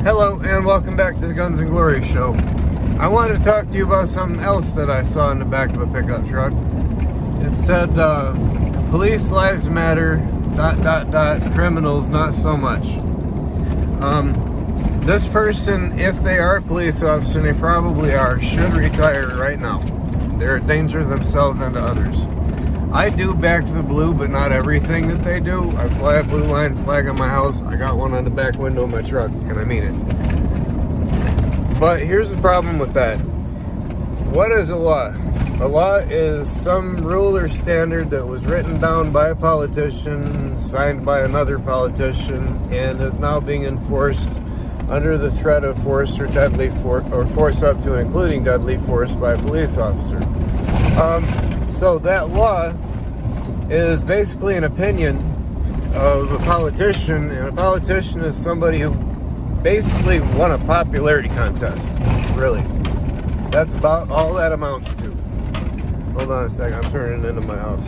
Hello and welcome back to the Guns and Glory show. I wanted to talk to you about something else that I saw in the back of a pickup truck. It said, police lives matter, ... criminals not so much. This person, if they are a police officer, and they probably are, should retire right now. They're a danger to themselves and to others. I do back to the blue, but not everything that they do. I fly a blue line flag on my house. I got one on the back window of my truck, and I mean it. But here's the problem with that. What is a law? A law is some rule or standard that was written down by a politician, signed by another politician, and is now being enforced under the threat of force or deadly force, or force up to and including deadly force by a police officer. So that law is basically an opinion of a politician, and a politician is somebody who basically won a popularity contest, really. That's about all that amounts to. Hold on a second, I'm turning into my house.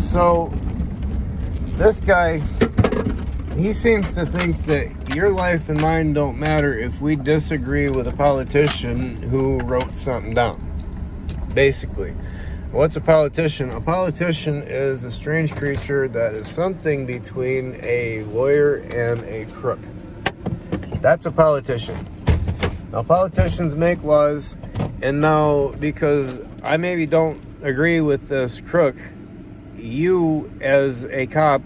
So, this guy, he seems to think that your life and mine don't matter if we disagree with a politician who wrote something down. Basically. What's a politician? A politician is a strange creature that is something between a lawyer and a crook. That's a politician. Now, politicians make laws, and now, because I maybe don't agree with this crook, you, as a cop,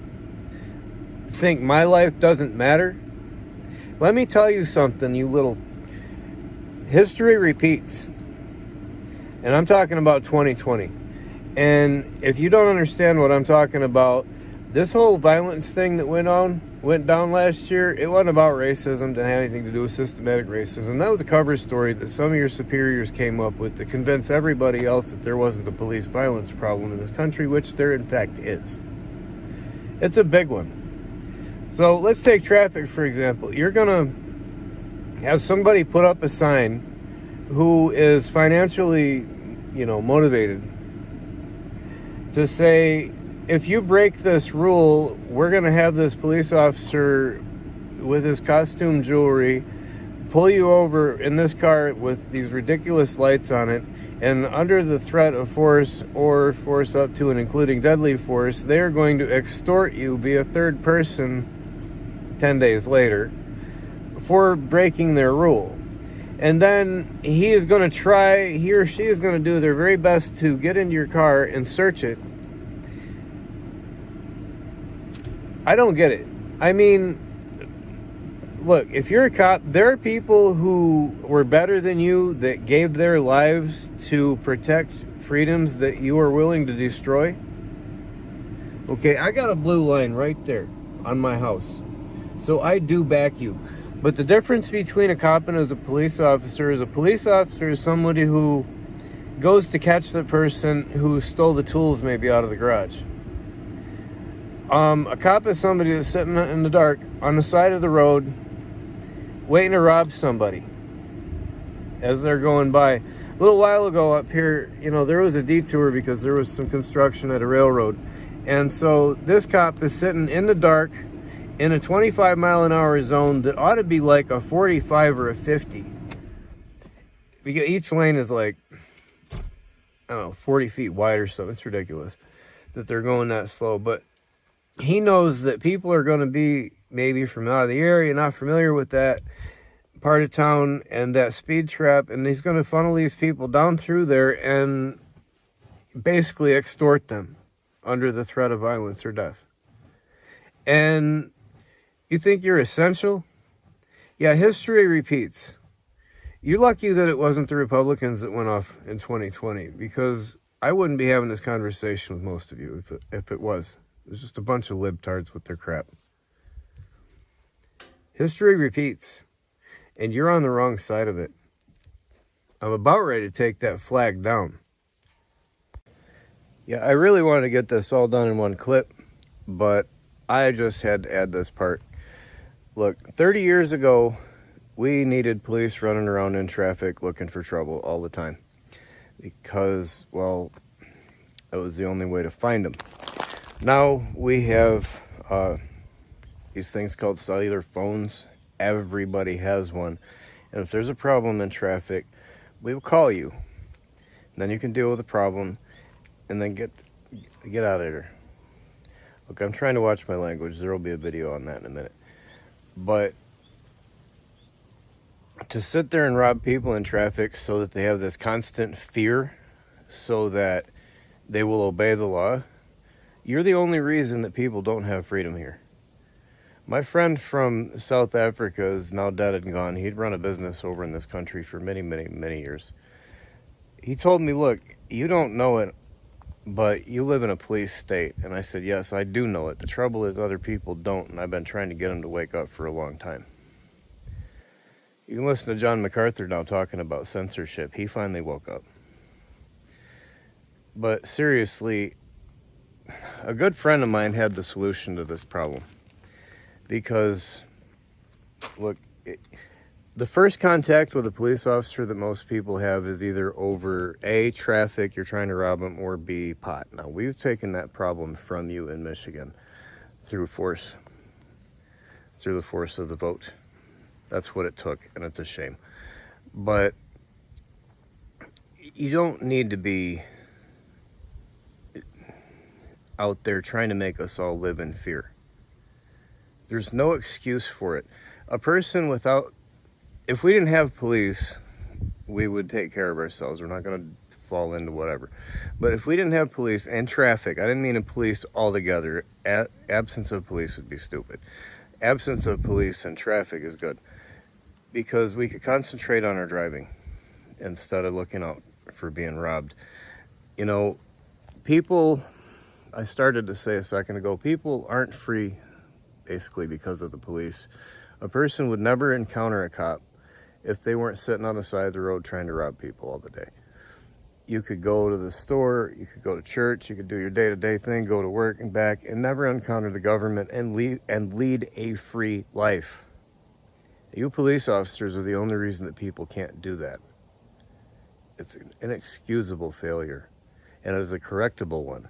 think my life doesn't matter? Let me tell you something, you little... History repeats. And I'm talking about 2020. And if you don't understand what I'm talking about, this whole violence thing that went down last year, it wasn't about racism, didn't have anything to do with systematic racism. That was a cover story that some of your superiors came up with to convince everybody else that there wasn't a police violence problem in this country, which there in fact is. It's a big one. So let's take traffic, for example. You're going to have somebody put up a sign who is financially, motivated to say, if you break this rule, we're going to have this police officer with his costume jewelry pull you over in this car with these ridiculous lights on it, and under the threat of force or force up to and including deadly force, they're going to extort you via third person 10 days later for breaking their rule. And then he or she is going to do their very best to get into your car and search it. I don't get it. I mean, look, if you're a cop, there are people who were better than you that gave their lives to protect freedoms that you are willing to destroy. Okay, I got a blue line right there on my house. So I do back you. But the difference between a cop and a police officer is somebody who goes to catch the person who stole the tools maybe out of the garage. A cop is somebody that's sitting in the dark on the side of the road waiting to rob somebody as they're going by. A little while ago up here, there was a detour because there was some construction at a railroad. And so this cop is sitting in the dark in a 25 mile an hour zone that ought to be like a 45 or a 50. Because each lane is like, 40 feet wide or so. It's ridiculous that they're going that slow. But he knows that people are going to be maybe from out of the area, not familiar with that part of town and that speed trap. And he's going to funnel these people down through there and basically extort them under the threat of violence or death. And you think you're essential? Yeah, history repeats. You're lucky that it wasn't the Republicans that went off in 2020, because I wouldn't be having this conversation with most of you if it was. It was just a bunch of libtards with their crap. History repeats, and you're on the wrong side of it. I'm about ready to take that flag down. Yeah, I really wanted to get this all done in one clip, but I just had to add this part. Look, 30 years ago, we needed police running around in traffic looking for trouble all the time because, well, it was the only way to find them. Now we have these things called cellular phones. Everybody has one. And if there's a problem in traffic, we will call you. And then you can deal with the problem and then get out of there. Look, I'm trying to watch my language. There will be a video on that in a minute. But to sit there and rob people in traffic so that they have this constant fear so that they will obey the law, you're the only reason that people don't have freedom here. My friend from South Africa is now dead and gone. He'd run a business over in this country for many, many, many years. He told me, look, you don't know it, but you live in a police state. And I said, yes, I do know it. The trouble is other people don't, and I've been trying to get them to wake up for a long time. You can listen to John MacArthur now talking about censorship. He finally woke up. But seriously, a good friend of mine had the solution to this problem. Because, look, the first contact with a police officer that most people have is either over A, traffic, you're trying to rob them, or B, pot. Now, we've taken that problem from you in Michigan through the force of the vote. That's what it took, and it's a shame. But you don't need to be out there trying to make us all live in fear. There's no excuse for it. A person without... If we didn't have police, we would take care of ourselves. We're not going to fall into whatever. But if we didn't have police and traffic, I didn't mean a police altogether. Absence of police would be stupid. Absence of police and traffic is good. Because we could concentrate on our driving instead of looking out for being robbed. You know, people, I started to say a second ago, people aren't free basically because of the police. A person would never encounter a cop if they weren't sitting on the side of the road trying to rob people all the day. You could go to the store, you could go to church, you could do your day-to-day thing, go to work and back, and never encounter the government and lead a free life. You police officers are the only reason that people can't do that. It's an inexcusable failure, and it is a correctable one.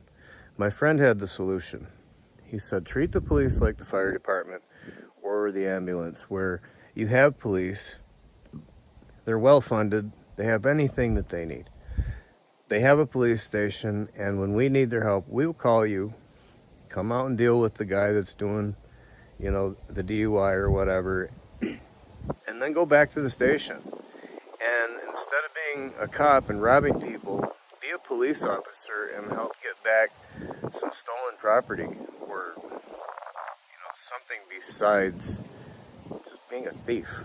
My friend had the solution. He said, treat the police like the fire department or the ambulance, where you have police, they're well-funded, they have anything that they need. They have a police station, and when we need their help, we will call you, come out and deal with the guy that's doing, you know, the DUI or whatever, and then go back to the station. And instead of being a cop and robbing people, be a police officer and help get back some stolen property, or, you know, something besides just being a thief.